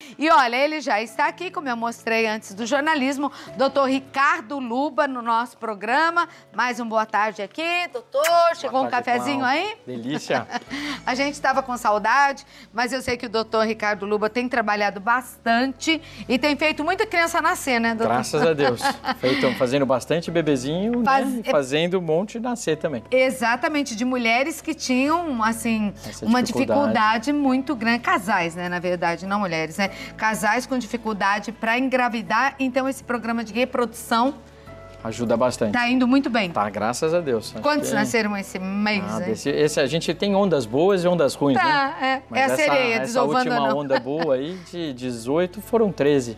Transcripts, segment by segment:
E olha, ele já está aqui, como eu mostrei antes do jornalismo, doutor Ricardo Luba no nosso programa. Mais boa tarde aqui, doutor. Chegou um cafezinho aí? Delícia. A gente estava com saudade, mas eu sei que o doutor Ricardo Luba tem trabalhado bastante e tem feito muita criança nascer, né, doutor? Graças a Deus. Fazendo bastante bebezinho, né? E fazendo um monte nascer também. Exatamente, de mulheres que tinham, assim, uma dificuldade muito grande. Casais, né, na verdade, não mulheres, né? Casais com dificuldade para engravidar, então esse programa de reprodução ajuda bastante. Tá indo muito bem. Tá, graças a Deus. Quantos nasceram esse mês? A gente tem ondas boas e ondas ruins, né? É a sereia desovando. Essa última onda boa aí, de 18, foram 13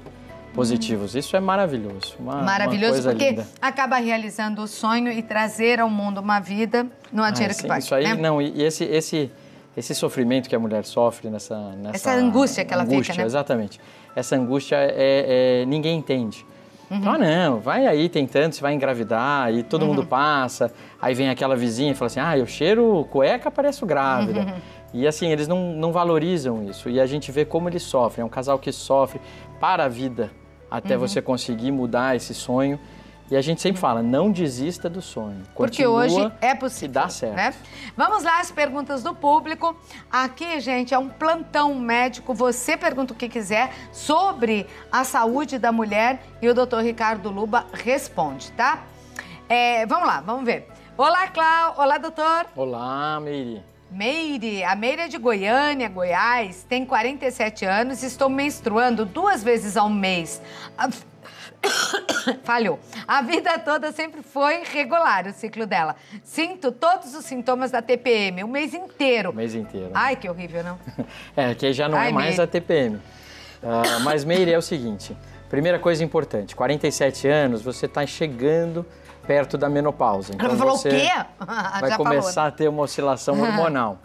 positivos. Isso é maravilhoso. Maravilhoso, uma coisa porque linda. Acaba realizando o sonho e trazer ao mundo uma vida, não há dinheiro que pague. Isso aí, né? não, e esse sofrimento que a mulher sofre essa angústia que ela fica, né? Exatamente. Essa angústia ninguém entende. Ah, não, vai aí tentando, você vai engravidar e todo mundo passa. Aí vem aquela vizinha e fala assim, eu cheiro cueca, pareço grávida. E assim, eles não valorizam isso. E a gente vê como eles sofrem. É um casal que sofre para a vida até você conseguir mudar esse sonho. E a gente sempre fala, não desista do sonho. Porque hoje é possível, e dá certo. Né? Vamos lá, as perguntas do público. Aqui, gente, é um plantão médico. Você pergunta o que quiser sobre a saúde da mulher e o doutor Ricardo Luba responde, tá? Vamos lá, vamos ver. Olá, Cláudio. Olá, doutor. Olá, Meire. Meire, a Meire é de Goiânia, Goiás, tem 47 anos, estou menstruando 2 vezes ao mês. Falhou. A vida toda sempre foi regular o ciclo dela. Sinto todos os sintomas da TPM, o mês inteiro. O mês inteiro. Ai, que horrível, não? Que já não é mais Meire. a TPM. Mas, Meire, é o seguinte, primeira coisa importante, 47 anos, você está chegando perto da menopausa. Então, ela falou você o quê? vai começar a ter uma oscilação hormonal.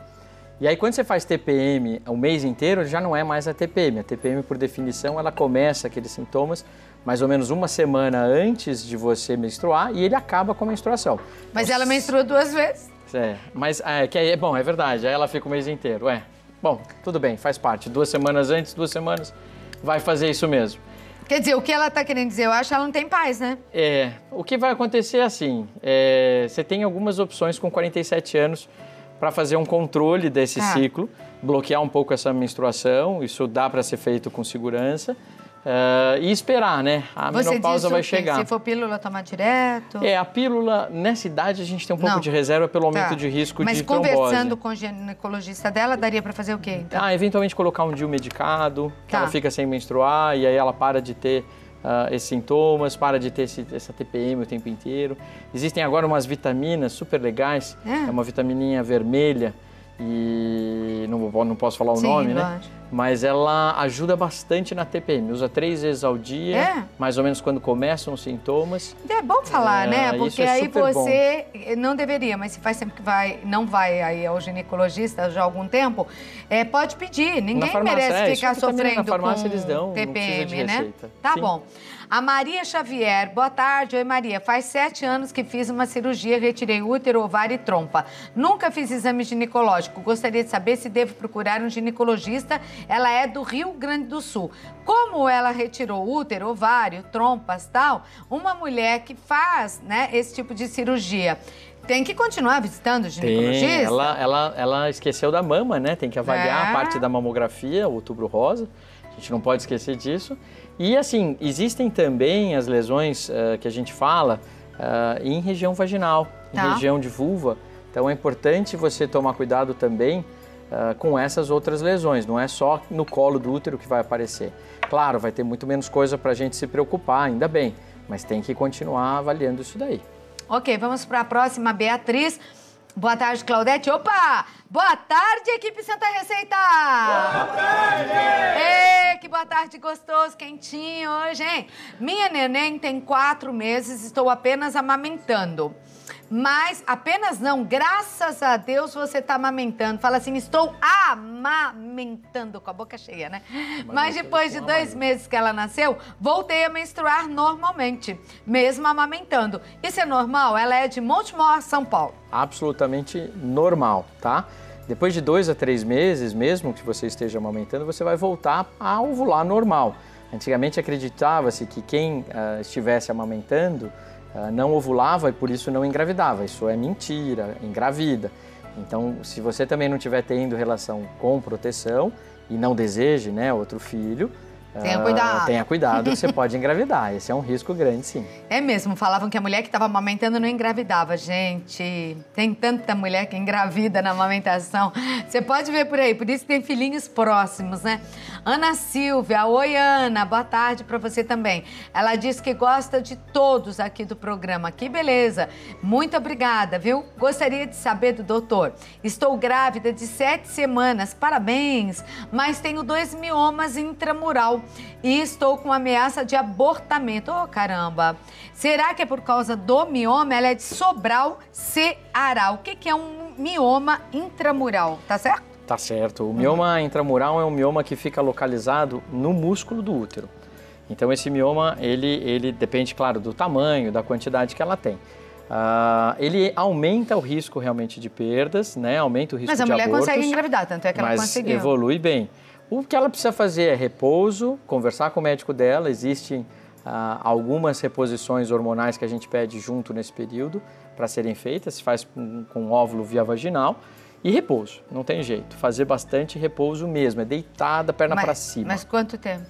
E aí, quando você faz TPM o mês inteiro, já não é mais a TPM. A TPM, por definição, ela começa aqueles sintomas mais ou menos uma semana antes de você menstruar e ele acaba com a menstruação. Mas ela menstrua 2 vezes. Mas é verdade, aí ela fica o mês inteiro. Bom, tudo bem, faz parte. 2 semanas antes, 2 semanas, vai fazer isso mesmo. Quer dizer, o que ela tá querendo dizer, eu acho que ela não tem paz, né? O que vai acontecer é assim, você tem algumas opções com 47 anos para fazer um controle desse ciclo, bloquear um pouco essa menstruação, isso dá para ser feito com segurança. E esperar, né? A menopausa vai chegar. Se for pílula, tomar direto? A pílula, nessa idade, a gente tem um pouco de reserva pelo aumento de risco de trombose. Mas conversando com o ginecologista dela, daria para fazer o quê, então? Eventualmente colocar um DIU medicado, que ela fica sem menstruar, e aí ela para de ter esses sintomas, para de ter essa TPM o tempo inteiro. Existem agora umas vitaminas super legais, é uma vitamininha vermelha, e não posso falar o nome, né? Mas ela ajuda bastante na TPM. Usa 3 vezes ao dia, mais ou menos quando começam os sintomas. É bom falar, né? Porque aí você bom. Não deveria, mas se faz sempre que não vai aí ao ginecologista já há algum tempo, pode pedir. Ninguém merece ficar sofrendo na farmácia, eles dão, TPM, não né? Tá Sim. bom. A Maria Xavier, boa tarde. Oi, Maria. Faz 7 anos que fiz uma cirurgia, retirei útero, ovário e trompa. Nunca fiz exame ginecológico. Gostaria de saber se devo procurar um ginecologista. Ela é do Rio Grande do Sul. Como ela retirou útero, ovário, trompas, tal, uma mulher que faz, né, esse tipo de cirurgia, tem que continuar visitando o ginecologista? Ela esqueceu da mama, né? Tem que avaliar a parte da mamografia, o outubro rosa. A gente não pode esquecer disso. E assim, existem também as lesões que a gente fala em região vaginal, em região de vulva. Então é importante você tomar cuidado também com essas outras lesões. Não é só no colo do útero que vai aparecer. Claro, vai ter muito menos coisa para a gente se preocupar, ainda bem. Mas tem que continuar avaliando isso daí. Ok, vamos para a próxima, Beatriz. Boa tarde, Claudete. Opa! Boa tarde, equipe Santa Receita! Boa tarde! Ei, que boa tarde gostoso, quentinho hoje, hein? Minha neném tem 4 meses, estou apenas amamentando. Mas apenas não, graças a Deus você está amamentando. Fala assim, estou amamentando, com a boca cheia, né? Mas depois de 2 meses que ela nasceu, voltei a menstruar normalmente, mesmo amamentando. Isso é normal? Ela é de Montemor, São Paulo. Absolutamente normal, tá? Depois de 2 a 3 meses, mesmo que você esteja amamentando, você vai voltar a ovular normal. Antigamente acreditava-se que quem estivesse amamentando não ovulava e por isso não engravidava. Isso é mentira, engravida. Então, se você também não estiver tendo relação com proteção e não deseje, né, outro filho, tenha cuidado. Tenha cuidado que você pode engravidar. Esse é um risco grande, sim. É mesmo, falavam que a mulher que estava amamentando não engravidava. Gente, tem tanta mulher que engravida na amamentação. Você pode ver por aí, por isso tem filhinhos próximos, né? Ana Silvia, oi Ana, boa tarde para você também. Ela diz que gosta de todos aqui do programa. Que beleza. Muito obrigada, viu? Gostaria de saber do doutor. Estou grávida de 7 semanas, parabéns, mas tenho 2 miomas intramural e estou com ameaça de abortamento. Oh, caramba! Será que é por causa do mioma? Ela é de Sobral, Ceará. O que é um mioma intramural? Tá certo? Tá certo. O mioma intramural é um mioma que fica localizado no músculo do útero. Então, esse mioma, ele depende, claro, do tamanho, da quantidade que ela tem. Ele aumenta o risco realmente de perdas, né? Aumenta o risco de abortos. Mas a mulher consegue engravidar, tanto é que ela conseguiu. Mas evolui bem. O que ela precisa fazer é repouso, conversar com o médico dela. Existem algumas reposições hormonais que a gente pede junto nesse período para serem feitas. Se faz com óvulo via vaginal. E repouso, não tem jeito. Fazer bastante repouso mesmo, é deitada, perna para cima. Mas quanto tempo?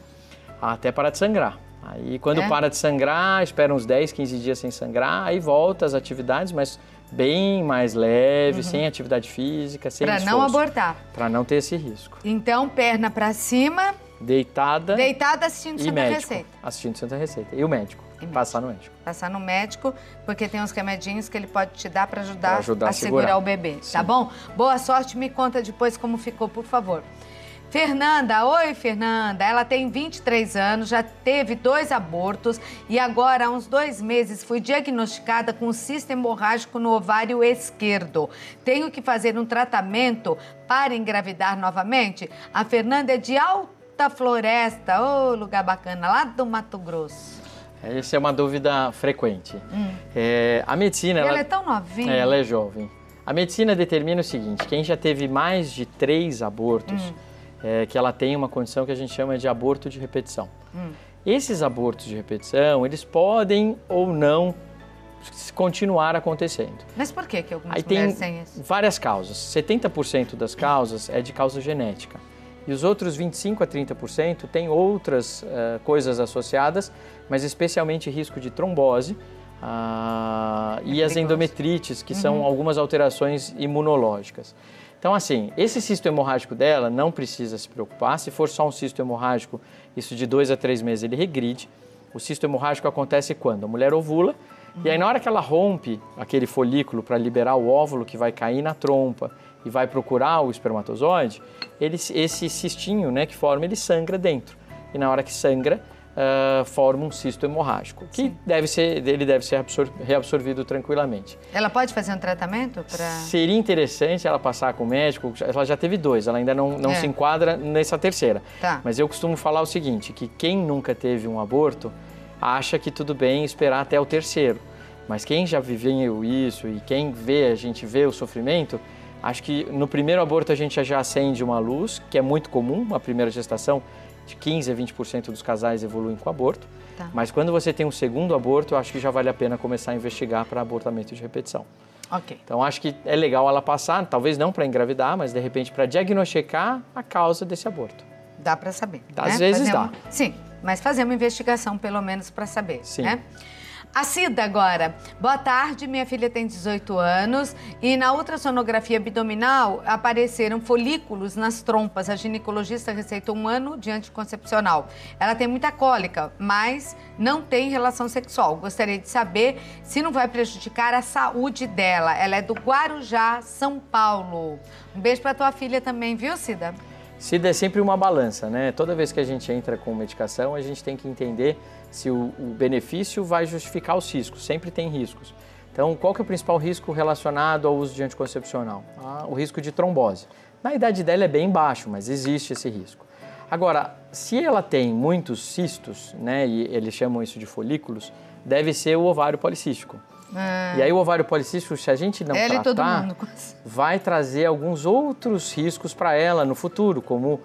Até parar de sangrar. Aí quando para de sangrar, espera uns 10, 15 dias sem sangrar, aí volta às atividades, mas bem mais leve, sem atividade física, sem esforço. Para não abortar. Para não ter esse risco. Então, perna para cima. Deitada. Deitada assistindo Santa Receita. Assistindo Santa Receita. E o médico. Passar no médico. Passar no médico, porque tem uns remedinhos que ele pode te dar para ajudar a segurar o bebê, Sim. tá bom? Boa sorte, me conta depois como ficou, por favor. Fernanda, oi Fernanda, ela tem 23 anos, já teve 2 abortos e agora há uns 2 meses foi diagnosticada com cisto hemorrágico no ovário esquerdo. Tenho que fazer um tratamento para engravidar novamente? A Fernanda é de Alta Floresta, lugar bacana, lá do Mato Grosso. Essa é uma dúvida frequente. A medicina... Ela é tão novinha. Ela é jovem. A medicina determina o seguinte, quem já teve mais de 3 abortos... que ela tem uma condição que a gente chama de aborto de repetição. Esses abortos de repetição, eles podem ou não continuar acontecendo. Mas por que algumas mulheres têm isso? Várias causas. 70% das causas é de causa genética. E os outros 25% a 30% têm outras coisas associadas, mas especialmente risco de trombose e as endometrites, que são algumas alterações imunológicas. Então, assim, esse cisto hemorrágico dela não precisa se preocupar. Se for só um cisto hemorrágico, isso de 2 a 3 meses ele regride. O cisto hemorrágico acontece quando a mulher ovula e aí na hora que ela rompe aquele folículo para liberar o óvulo que vai cair na trompa e vai procurar o espermatozoide, esse cistinho, né, que forma, ele sangra dentro. E na hora que sangra, forma um cisto hemorrágico, que deve ser reabsorvido tranquilamente. Ela pode fazer um tratamento para... Seria interessante ela passar com o médico, ela já teve 2, ela ainda não se enquadra nessa terceira. Tá. Mas eu costumo falar o seguinte, que quem nunca teve um aborto, acha que tudo bem esperar até o terceiro. Mas quem já viveu isso e quem a gente vê o sofrimento, acho que no primeiro aborto a gente já acende uma luz, que é muito comum, a primeira gestação, de 15% a 20% dos casais evoluem com aborto. Tá. Mas quando você tem um segundo aborto, eu acho que já vale a pena começar a investigar para abortamento de repetição. Ok. Então, acho que é legal ela passar, talvez não para engravidar, mas de repente para diagnosticar a causa desse aborto. Dá para saber. Às vezes dá. Sim, mas fazer uma investigação pelo menos para saber. Sim. Né? A Cida agora. Boa tarde, minha filha tem 18 anos e na ultrassonografia abdominal apareceram folículos nas trompas. A ginecologista receitou 1 ano de anticoncepcional. Ela tem muita cólica, mas não tem relação sexual. Gostaria de saber se não vai prejudicar a saúde dela. Ela é do Guarujá, São Paulo. Um beijo para tua filha também, viu, Cida? Cida, é sempre uma balança, né? Toda vez que a gente entra com medicação, a gente tem que entender se o benefício vai justificar os riscos. Sempre tem riscos. Então, qual que é o principal risco relacionado ao uso de anticoncepcional? O risco de trombose. Na idade dela é bem baixo, mas existe esse risco. Agora, se ela tem muitos cistos, né, e eles chamam isso de folículos, deve ser o ovário policístico. E aí o ovário policístico, se a gente não tratar, vai trazer alguns outros riscos para ela no futuro, como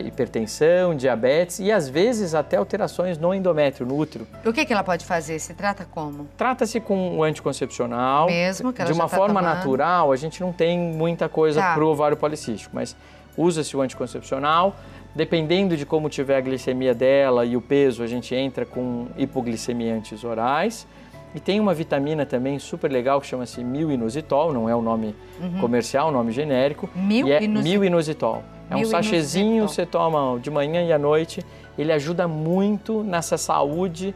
hipertensão, diabetes e às vezes até alterações no endométrio, no útero. O que ela pode fazer? Se trata como? Trata-se com o anticoncepcional. Mesmo que ela de uma já forma tomando. natural, a gente não tem muita coisa para o ovário policístico, mas usa-se o anticoncepcional. Dependendo de como tiver a glicemia dela e o peso, a gente entra com hipoglicemiantes orais. E tem uma vitamina também super legal que chama-se mil-inositol, não é o nome comercial, o nome genérico. Mil-inositol. É um sachêzinho, você toma de manhã e à noite. Ele ajuda muito nessa saúde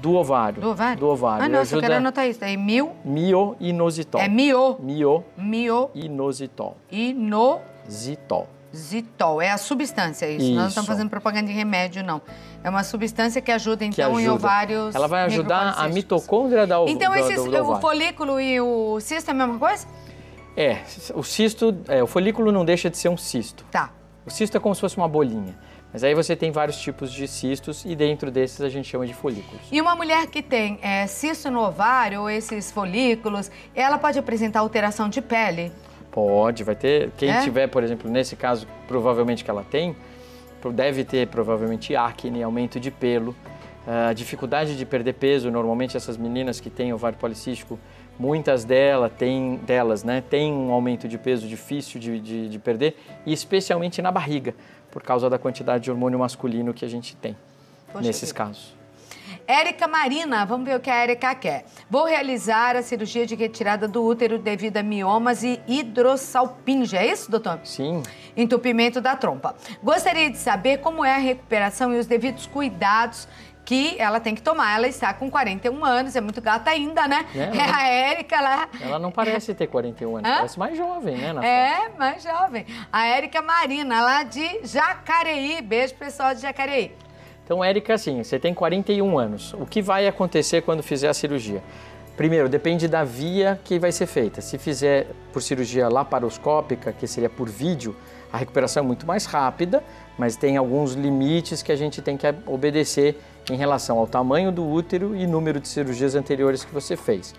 do ovário. Do ovário? Do ovário. Ah, nossa, eu quero anotar isso. É mio-inositol. É mio-inositol. Zitol, é a substância isso. Nós não estamos fazendo propaganda de remédio, não. É uma substância que ajuda, então, em ovários. Ela vai ajudar a mitocôndria da ovário. Então, o folículo e o cisto é a mesma coisa? O cisto, o folículo não deixa de ser um cisto. Tá. O cisto é como se fosse uma bolinha. Mas aí você tem vários tipos de cistos e dentro desses a gente chama de folículos. E uma mulher que tem cisto no ovário ou esses folículos, ela pode apresentar alteração de pele? Pode, vai ter. Quem tiver, por exemplo, nesse caso, provavelmente que ela tem, deve ter provavelmente acne, aumento de pelo, dificuldade de perder peso. Normalmente essas meninas que têm ovário policístico, muitas delas têm um aumento de peso difícil de perder, e especialmente na barriga, por causa da quantidade de hormônio masculino que a gente tem nesses casos. Érica Marina, vamos ver o que a Érica quer. Vou realizar a cirurgia de retirada do útero devido a miomas e hidrossalpingia. É isso, doutor? Sim. Entupimento da trompa. Gostaria de saber como é a recuperação e os devidos cuidados que ela tem que tomar. Ela está com 41 anos, é muito gata ainda, né? A Érica lá. Ela não parece ter 41 anos, parece mais jovem, né? Mais jovem. A Érica Marina, lá de Jacareí. Beijo, pessoal de Jacareí. Então, Érica, assim, você tem 41 anos. O que vai acontecer quando fizer a cirurgia? Primeiro, depende da via que vai ser feita. Se fizer por cirurgia laparoscópica, que seria por vídeo, a recuperação é muito mais rápida, mas tem alguns limites que a gente tem que obedecer em relação ao tamanho do útero e número de cirurgias anteriores que você fez.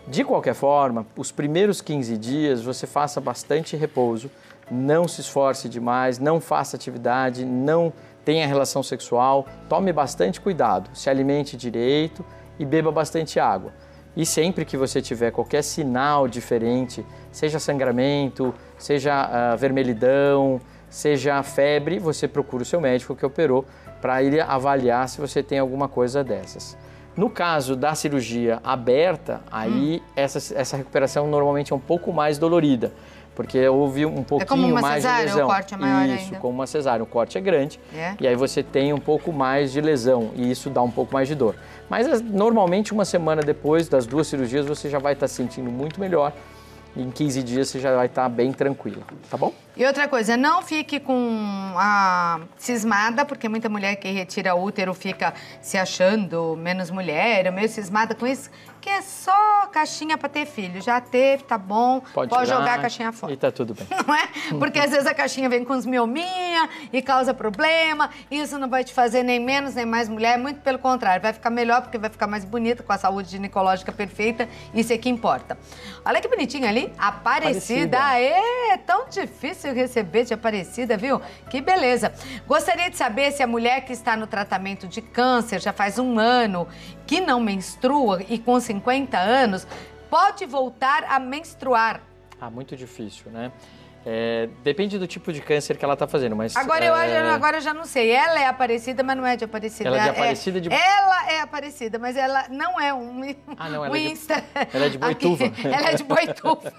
De qualquer forma, os primeiros 15 dias você faça bastante repouso, não se esforce demais, não faça atividade, não tenha relação sexual, tome bastante cuidado, se alimente direito e beba bastante água. E sempre que você tiver qualquer sinal diferente, seja sangramento, seja vermelhidão, seja febre, você procura o seu médico que operou para ele avaliar se você tem alguma coisa dessas. No caso da cirurgia aberta, aí essa recuperação normalmente é um pouco mais dolorida, porque houve um pouquinho mais de lesão. É como uma cesárea, o corte é maior ainda? Isso, como uma cesárea, o corte é grande, e aí você tem um pouco mais de lesão, e isso dá um pouco mais de dor. Mas normalmente uma semana depois das duas cirurgias você já vai estar se sentindo muito melhor, e em 15 dias você já vai estar bem tranquila, tá bom? E outra coisa, não fique com a cismada, porque muita mulher que retira útero fica se achando menos mulher, meio cismada com isso, que é só caixinha para ter filho. Já teve, tá bom, pode jogar a caixinha fora. E tá tudo bem. Não é? Porque às vezes a caixinha vem com os miominha e causa problema, isso não vai te fazer nem menos nem mais mulher, muito pelo contrário, vai ficar melhor porque vai ficar mais bonita, com a saúde ginecológica perfeita, isso é que importa. Olha que bonitinho ali, Aparecida. É tão difícil receber de Aparecida, viu? Que beleza. Gostaria de saber se a mulher que está no tratamento de câncer já faz 1 ano, que não menstrua e com 50 anos, pode voltar a menstruar. Muito difícil, né? Depende do tipo de câncer que ela está fazendo, mas... Agora eu já não sei. Ela é Aparecida, mas não é de Aparecida. Ela é de Aparecida de... Ela é Aparecida, mas ela não é um Insta. Ela é de Boituva. Ela é de Boituva.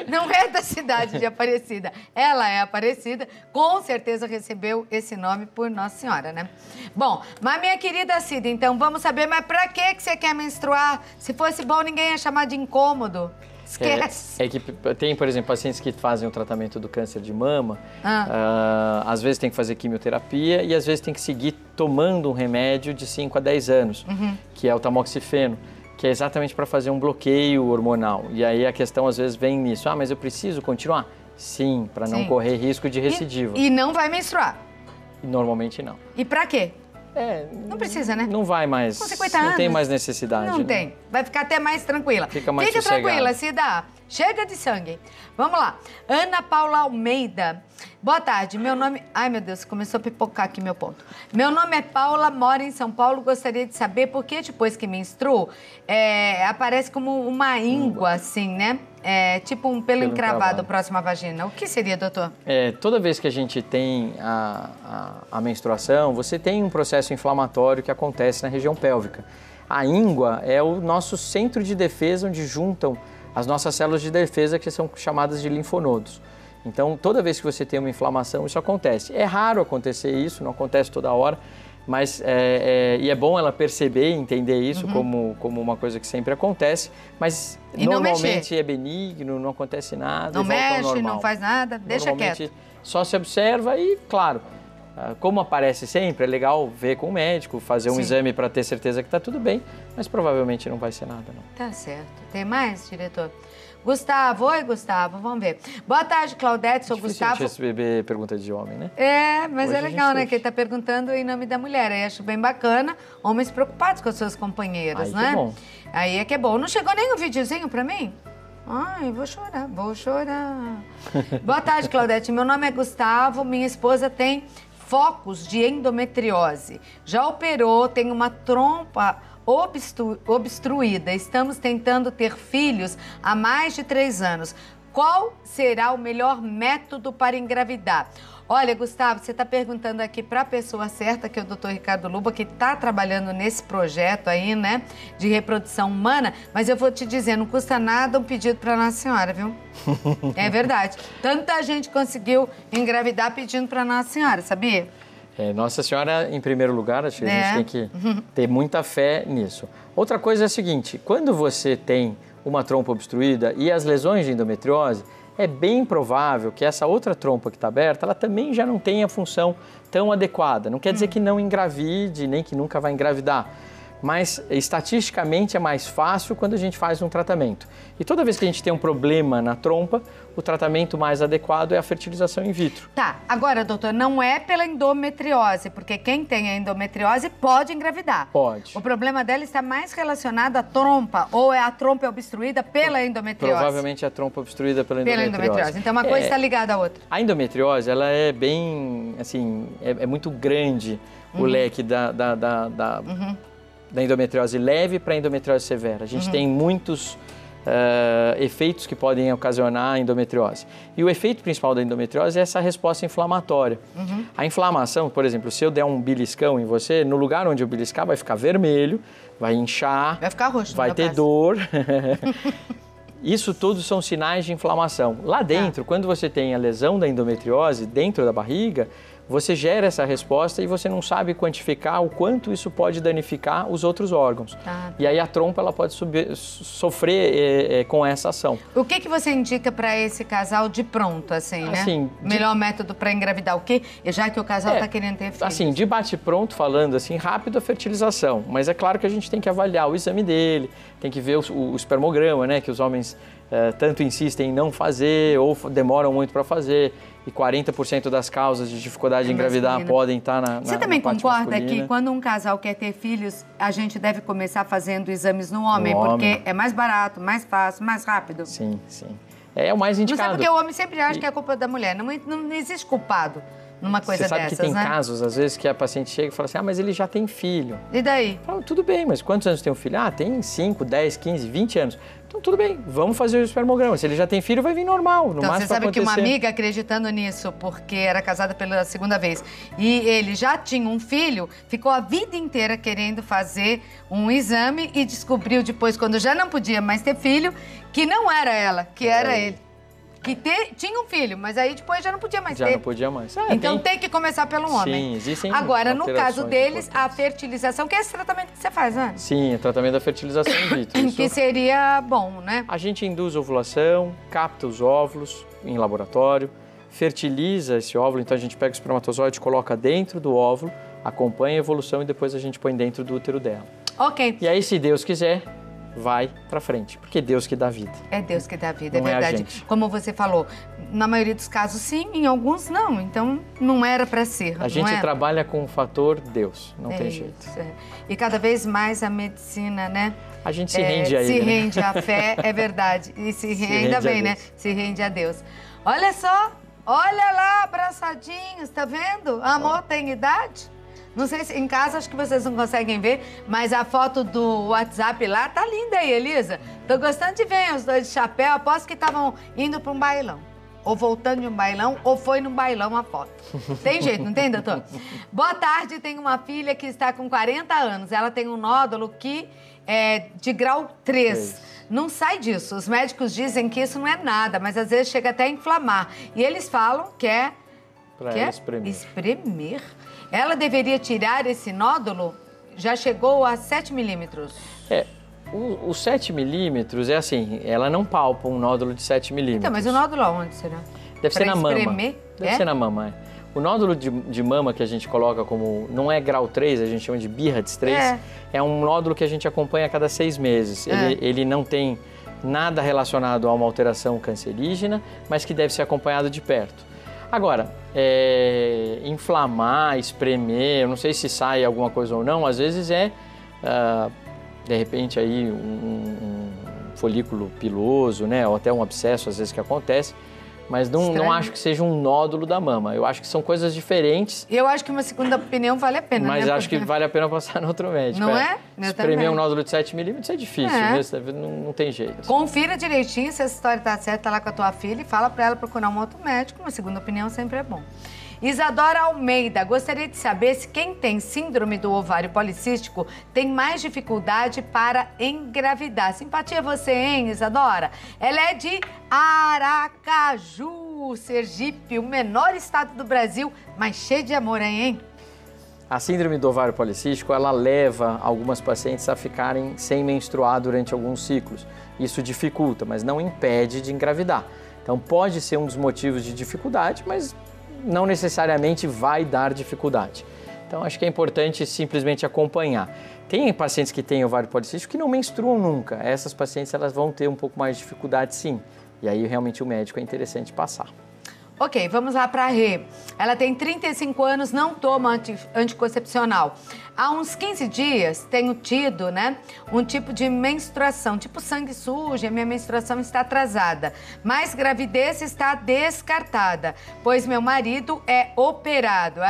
Não é da cidade de Aparecida. Ela é Aparecida. Com certeza recebeu esse nome por Nossa Senhora, né? Bom, mas minha querida Cida, então vamos saber, mas pra que você quer menstruar? Se fosse bom, ninguém ia chamar de incômodo. Esquece. Que tem, por exemplo, pacientes que fazem o tratamento do câncer de mama, às vezes tem que fazer quimioterapia e às vezes tem que seguir tomando um remédio de 5 a 10 anos, que é o tamoxifeno, que é exatamente para fazer um bloqueio hormonal. E aí a questão às vezes vem nisso, mas eu preciso continuar? Sim, para não correr risco de recidiva. E não vai menstruar? Normalmente não. E para quê? Não precisa, né? Não vai mais. Com 50 anos. Não tem mais necessidade. Não tem. Vai ficar até mais tranquila. Fica mais Fica sossegada. tranquila, Cida. Chega de sangue. Vamos lá. Ana Paula Almeida. Boa tarde. Meu nome... Ai, meu Deus, começou a pipocar aqui meu ponto. Meu nome é Paula, moro em São Paulo. Gostaria de saber por que depois que menstruo, aparece como uma íngua, assim, né? Tipo um pelo encravado próximo à vagina. O que seria, doutor? Toda vez que a gente tem a menstruação, você tem um processo inflamatório que acontece na região pélvica. A íngua é o nosso centro de defesa, onde juntam as nossas células de defesa, que são chamadas de linfonodos. Então, toda vez que você tem uma inflamação, isso acontece. É raro acontecer isso, não acontece toda hora, mas e é bom ela perceber e entender isso como uma coisa que sempre acontece, mas normalmente é benigno, não acontece nada. Não mexe, não faz nada, deixa quieto. Só se observa e, claro, como aparece sempre, é legal ver com o médico, fazer um exame para ter certeza que está tudo bem, mas provavelmente não vai ser nada, não. Tá certo. Tem mais, diretor? Gustavo, oi Gustavo, vamos ver. Boa tarde, Claudete, sou Gustavo. Receber pergunta de homem, né? Mas hoje é legal, né? Que ele tá perguntando em nome da mulher. Aí acho bem bacana, homens preocupados com as suas companheiras, né? Que bom. Aí é que é bom. Não chegou nenhum videozinho pra mim? Ai, vou chorar. Boa tarde, Claudete. Meu nome é Gustavo, minha esposa tem focos de endometriose. Já operou, tem uma trompa obstruída. Estamos tentando ter filhos há mais de 3 anos. Qual será o melhor método para engravidar? Olha, Gustavo, você está perguntando aqui para a pessoa certa, que é o Dr. Ricardo Luba, que está trabalhando nesse projeto aí, né, de reprodução humana, mas eu vou te dizer, não custa nada um pedido para Nossa Senhora, viu? É verdade. Tanta gente conseguiu engravidar pedindo para Nossa Senhora, sabia? Nossa Senhora, em primeiro lugar, acho que a gente tem que ter muita fé nisso. Outra coisa é a seguinte, quando você tem uma trompa obstruída e as lesões de endometriose, é bem provável que essa outra trompa que está aberta, ela também já não tenha função tão adequada. Não quer dizer que não engravide, nem que nunca vai engravidar. Mas, estatisticamente, é mais fácil quando a gente faz um tratamento. E toda vez que a gente tem um problema na trompa, o tratamento mais adequado é a fertilização in vitro. Tá, agora, doutor, não é pela endometriose, porque quem tem a endometriose pode engravidar. Pode. O problema dela está mais relacionado à trompa, ou é a trompa obstruída pela endometriose? Provavelmente é a trompa obstruída pela endometriose. Então, uma coisa está ligada à outra. A endometriose, ela é bem, assim, é muito grande o leque da endometriose leve para a endometriose severa. A gente tem muitos efeitos que podem ocasionar a endometriose. E o efeito principal da endometriose é essa resposta inflamatória. A inflamação, por exemplo, se eu der um beliscão em você, no lugar onde eu beliscar vai ficar vermelho, vai inchar, vai ficar roxo, vai ter dor. Isso tudo são sinais de inflamação. Lá dentro, quando você tem a lesão da endometriose dentro da barriga, você gera essa resposta e você não sabe quantificar o quanto isso pode danificar os outros órgãos. E aí a trompa ela pode sofrer com essa ação. O que você indica para esse casal de pronto, assim, né? Assim, melhor método para engravidar o quê? Já que o casal está querendo ter filhos. Assim, de bate-pronto, falando assim, rápido a fertilização. Mas é claro que a gente tem que avaliar o exame dele, tem que ver o espermograma, né? Que os homens tanto insistem em não fazer ou demoram muito para fazer. E 40% das causas de dificuldade de engravidar podem estar na Você também concorda masculina. que quando um casal quer ter filhos, a gente deve começar fazendo exames no homem? Porque é mais barato, mais fácil, mais rápido? Sim, sim. É o mais indicado. Não sei porque o homem sempre acha que é culpa da mulher. Não existe culpado numa coisa dessas, né? Você sabe que tem casos, às vezes, que a paciente chega e fala assim, mas ele já tem filho. E daí? Fala, tudo bem, mas quantos anos tem um filho? Tem 5, 10, 15, 20 anos. Então, tudo bem, vamos fazer o espermograma. Se ele já tem filho, vai vir normal. Então, você sabe que uma amiga, acreditando nisso, porque era casada pela segunda vez, e ele já tinha um filho, ficou a vida inteira querendo fazer um exame e descobriu depois, quando já não podia mais ter filho, que não era ela, que era ele. Que tinha um filho, mas aí depois já não podia mais ter. Já não podia mais. Então tem que começar pelo homem. Sim, existem. Agora, no caso deles, a fertilização, que é esse tratamento que você faz, né? Sim, o tratamento da fertilização in vitro. Isso, que seria bom, né? A gente induz ovulação, capta os óvulos em laboratório, fertiliza esse óvulo, então a gente pega o espermatozoide, coloca dentro do óvulo, acompanha a evolução e depois a gente põe dentro do útero dela. Ok. E aí, se Deus quiser, vai para frente, porque é Deus que dá vida. É Deus que dá vida, não é verdade. É a gente. Como você falou, na maioria dos casos sim, em alguns não, então não era para ser. A gente trabalha com o fator Deus, não tem jeito. É. E cada vez mais a medicina, né? A gente se rende a ele, se rende à fé, é verdade. E ainda bem, né? Se rende a Deus. Olha só, olha lá, abraçadinhos, tá vendo? Amor tem idade? Não sei se em casa, acho que vocês não conseguem ver, mas a foto do WhatsApp lá tá linda aí, Elisa. Tô gostando de ver os dois de chapéu. Aposto que estavam indo para um bailão. Ou voltando de um bailão, ou foi num bailão a foto. Tem jeito, não tem, doutor? Boa tarde, tenho uma filha que está com 40 anos. Ela tem um nódulo que é de grau 3. Não sai disso. Os médicos dizem que isso não é nada, mas às vezes chega até a inflamar. E eles falam que é... espremer. Ela deveria tirar esse nódulo? Já chegou a 7 milímetros. O 7 milímetros é assim, ela não palpa um nódulo de 7 milímetros. Então, mas o nódulo aonde será? Deve ser na mama. Espremer? Deve ser na mama, O nódulo de mama que a gente coloca como, não é grau 3, a gente chama de Biarritz 3, é um nódulo que a gente acompanha a cada 6 meses. Ele não tem nada relacionado a uma alteração cancerígena, mas que deve ser acompanhado de perto. Agora, inflamar, espremer, eu não sei se sai alguma coisa ou não, às vezes de repente, aí um folículo piloso, né, ou até um abscesso, às vezes, que acontece, mas não acho que seja um nódulo da mama, eu acho que são coisas diferentes. Eu acho que uma segunda opinião vale a pena, mas acho que vale a pena passar no outro médico. Não é? Espremer um nódulo de 7 milímetros é difícil, não tem jeito. Confira direitinho se essa história tá certa lá com a tua filha e fala para ela procurar um outro médico, uma segunda opinião sempre é bom. Isadora Almeida, gostaria de saber se quem tem síndrome do ovário policístico tem mais dificuldade para engravidar. Simpatia você, hein, Isadora? Ela é de Aracaju, Sergipe, o menor estado do Brasil, mas cheio de amor, hein? A síndrome do ovário policístico, ela leva algumas pacientes a ficarem sem menstruar durante alguns ciclos. Isso dificulta, mas não impede de engravidar. Então pode ser um dos motivos de dificuldade, mas não necessariamente vai dar dificuldade. Então, acho que é importante simplesmente acompanhar. Tem pacientes que têm ovário policístico que não menstruam nunca. Essas pacientes elas vão ter um pouco mais de dificuldade, sim. E aí, realmente, o médico é interessante passar. Ok, vamos lá para a Rê. Ela tem 35 anos, não toma anticoncepcional. Há uns 15 dias tenho tido, né, um tipo de menstruação, tipo sangue sujo, a minha menstruação está atrasada. Mas gravidez está descartada, pois meu marido é operado.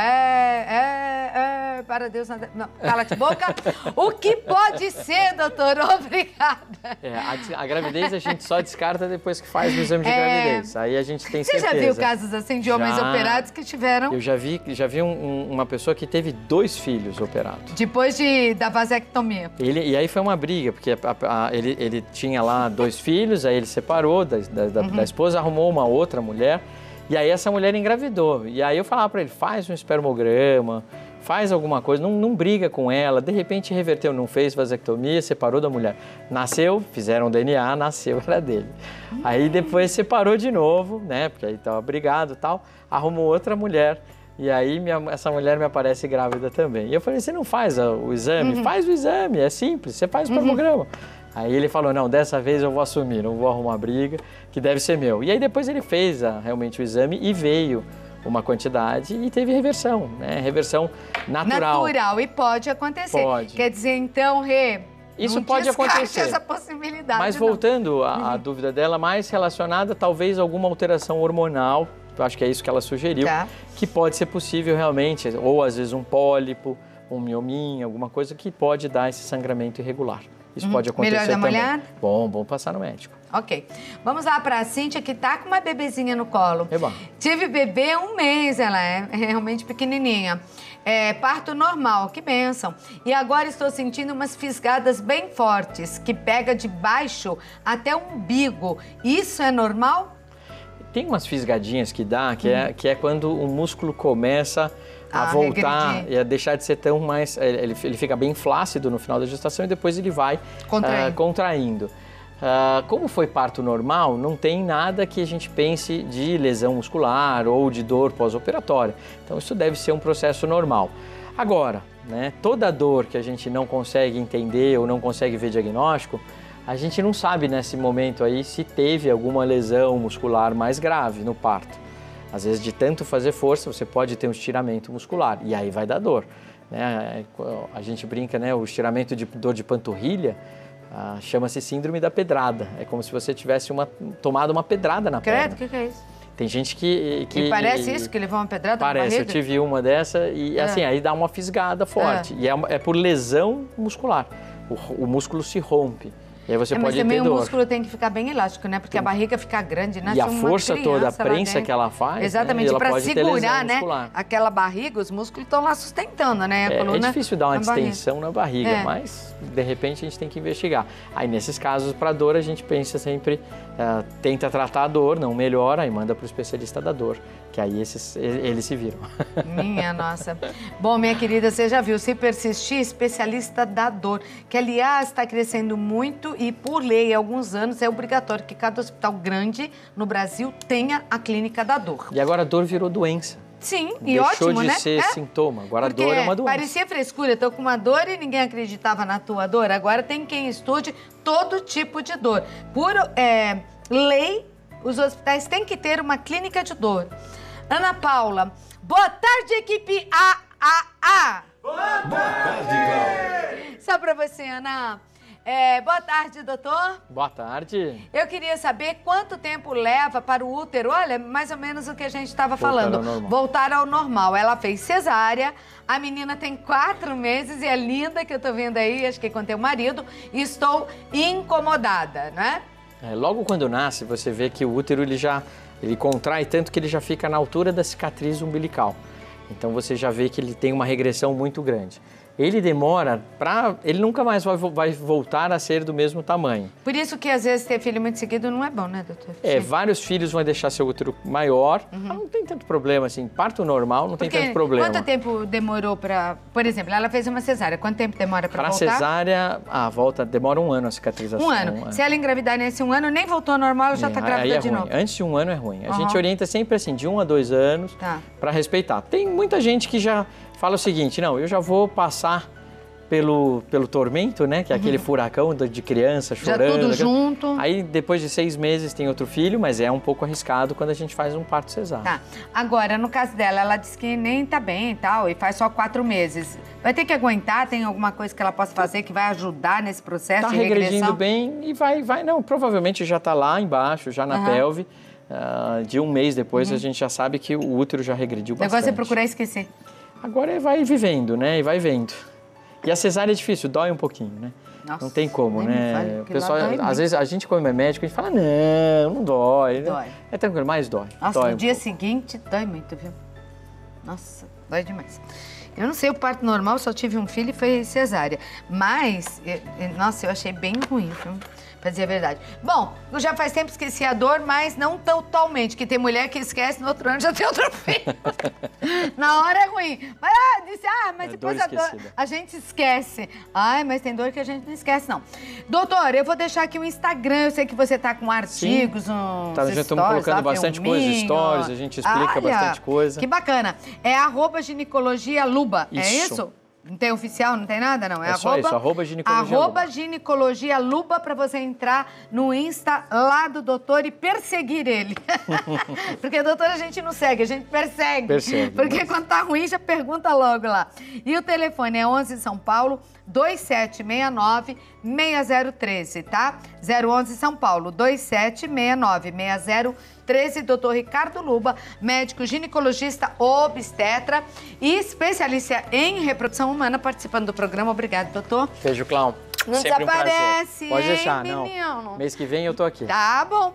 Para Deus, não, cala-te boca. O que pode ser, doutor? Obrigada. A gravidez a gente só descarta depois que faz o exame de gravidez. Aí a gente tem certeza. Você já viu casos assim de homens operados que tiveram? Eu já vi uma pessoa que teve 2 filhos operados. Depois da vasectomia. E aí foi uma briga, porque ele tinha lá 2 filhos, aí ele separou da esposa, arrumou uma outra mulher, e aí essa mulher engravidou. E aí eu falava para ele, faz um espermograma, faz alguma coisa, não briga com ela, de repente reverteu, não fez vasectomia, separou da mulher. Nasceu, fizeram DNA, nasceu, era dele. Aí depois separou de novo, né, porque aí estava brigado e tal, arrumou outra mulher. E aí essa mulher me aparece grávida também. E eu falei, você não faz o exame? Faz o exame, é simples, você faz o espermograma. Aí ele falou, não, dessa vez eu vou assumir, não vou arrumar briga, que deve ser meu. E aí depois ele fez realmente o exame e veio uma quantidade e teve reversão, né? Reversão natural. Natural, e pode acontecer. Pode. Quer dizer, então, Rê, isso pode acontecer. Essa possibilidade. Mas voltando à dúvida dela, mais relacionada talvez a alguma alteração hormonal, eu acho que é isso que ela sugeriu, que pode ser possível realmente, ou às vezes um pólipo, um miominho, alguma coisa que pode dar esse sangramento irregular. Isso pode acontecer também. Melhor dar uma olhada? Bom passar no médico. Ok. Vamos lá para a Cíntia, que tá com uma bebezinha no colo. É bom. Tive bebê 1 mês, ela é realmente pequenininha. Parto normal, que bênção. E agora estou sentindo umas fisgadas bem fortes, que pega de baixo até o umbigo. Isso é normal? Tem umas fisgadinhas que dá, que é quando o músculo começa a voltar e a deixar de ser tão mais... Ele fica bem flácido no final da gestação e depois ele vai contraindo. Como foi parto normal, não tem nada que a gente pense de lesão muscular ou de dor pós-operatória. Então isso deve ser um processo normal. Agora, né, toda dor que a gente não consegue entender ou não consegue ver diagnóstico, A gente não sabe nesse momento aí se teve alguma lesão muscular mais grave no parto. Às vezes, de tanto fazer força, você pode ter um estiramento muscular e aí vai dar dor. Né? A gente brinca, né? O estiramento de dor de panturrilha chama-se síndrome da pedrada. É como se você tivesse tomado uma pedrada na perna. Credo, o que é isso? Tem gente que... E parece isso, que levou uma pedrada na barriga? Parece, eu tive uma dessa e assim, aí dá uma fisgada forte. E é por lesão muscular. O músculo se rompe. E aí você pode ter dor. Mas também o músculo tem que ficar bem elástico, né? Porque a barriga fica grande, né? E a força toda, a prensa que ela faz, exatamente, né? para segurar, né? Aquela barriga, os músculos estão lá sustentando, né? A coluna, é difícil dar uma distensão na barriga, mas de repente a gente tem que investigar. Aí nesses casos, para dor, a gente pensa sempre, tenta tratar a dor, não melhora, aí manda para o especialista da dor, que aí eles se viram. Minha nossa. Bom, minha querida, você já viu, se persistir, especialista da dor, que aliás está crescendo muito e por lei, há alguns anos, é obrigatório que cada hospital grande no Brasil tenha a clínica da dor. E agora a dor virou doença. Sim, e ótimo, né? Deixou de ser sintoma, agora porque a dor é uma doença. Parecia frescura, eu tô com uma dor e ninguém acreditava na tua dor. Agora tem quem estude todo tipo de dor. Por lei, os hospitais têm que ter uma clínica de dor. Ana Paula, boa tarde, equipe AAA. Boa tarde, Cláudia. Só pra você, Ana. Boa tarde, doutor. Boa tarde. Eu queria saber quanto tempo leva para o útero, olha, mais ou menos o que a gente estava falando. Voltar ao normal. Ela fez cesárea, a menina tem 4 meses e é linda, que eu tô vendo aí, acho que com teu marido, e estou incomodada, né? Logo quando nasce, você vê que o útero ele contrai tanto que ele já fica na altura da cicatriz umbilical. Então você já vê que ele tem uma regressão muito grande. Ele demora ele nunca mais vai voltar a ser do mesmo tamanho. Por isso que às vezes ter filho muito seguido não é bom, né, doutor? Vários filhos vão deixar seu útero maior, mas não tem tanto problema, assim, parto normal não tem tanto problema. Quanto tempo demorou por exemplo, ela fez uma cesárea, quanto tempo demora para voltar? Para cesárea, demora 1 ano a cicatrização. 1 ano. Se ela engravidar nesse 1 ano, nem voltou ao normal, ela já está grávida de novo. Antes de 1 ano é ruim. A gente orienta sempre assim, de 1 a 2 anos, para respeitar. Tem muita gente que já fala o seguinte, não, eu já vou passar pelo tormento, né? Que é aquele furacão de criança chorando. Já tudo junto. Aí, depois de 6 meses, tem outro filho, mas é um pouco arriscado quando a gente faz um parto cesáreo. Tá. Agora, no caso dela, ela disse que nem tá bem e tal, e faz só 4 meses. Vai ter que aguentar? Tem alguma coisa que ela possa fazer que vai ajudar nesse processo de regressão? Tá regredindo bem e vai. Não, provavelmente já tá lá embaixo, já na pelve. De 1 mês depois, a gente já sabe que o útero já regrediu bastante. O negócio é procurar esquecer. Agora vai vivendo, né? E vai vendo. E a cesárea é difícil, dói um pouquinho, né? Nossa, não tem como, né? Fale, o pessoal, às vezes, a gente como é médico, a gente fala, não dói. Dói. É tranquilo, mas dói. Nossa, dói no dia seguinte, dói muito, viu? Nossa, dói demais. Eu não sei, o parto normal, só tive um filho e foi cesárea. Mas, nossa, eu achei bem ruim, viu? Pra dizer a verdade. Bom, eu já faz tempo que esqueci a dor, mas não totalmente, que tem mulher que esquece, no outro ano já tem outro filho. Na hora é ruim. Mas mas depois a dor, a gente esquece. Ai, mas tem dor que a gente não esquece, não. Doutor, eu vou deixar aqui o Instagram, eu sei que você tá com artigos, já estamos colocando bastante coisa, stories, a gente explica bastante coisa. Que bacana. É @ginecologia-luba, é isso? Não tem oficial, não tem nada, não? É só isso, @ginecologia-luba. @ginecologia-luba para você entrar no Insta lá do doutor e perseguir ele. Porque doutor a gente não segue, a gente persegue. Porque quando tá ruim, já pergunta logo lá. E o telefone é 11 São Paulo, 2769-6013, tá? 011 São Paulo, 2769-6013, doutor Ricardo Luba, médico ginecologista obstetra e especialista em reprodução humana, participando do programa. Obrigado, doutor. Beijo, Cláudio. Não desaparece, Pode deixar, menino. Mês que vem eu tô aqui. Tá bom.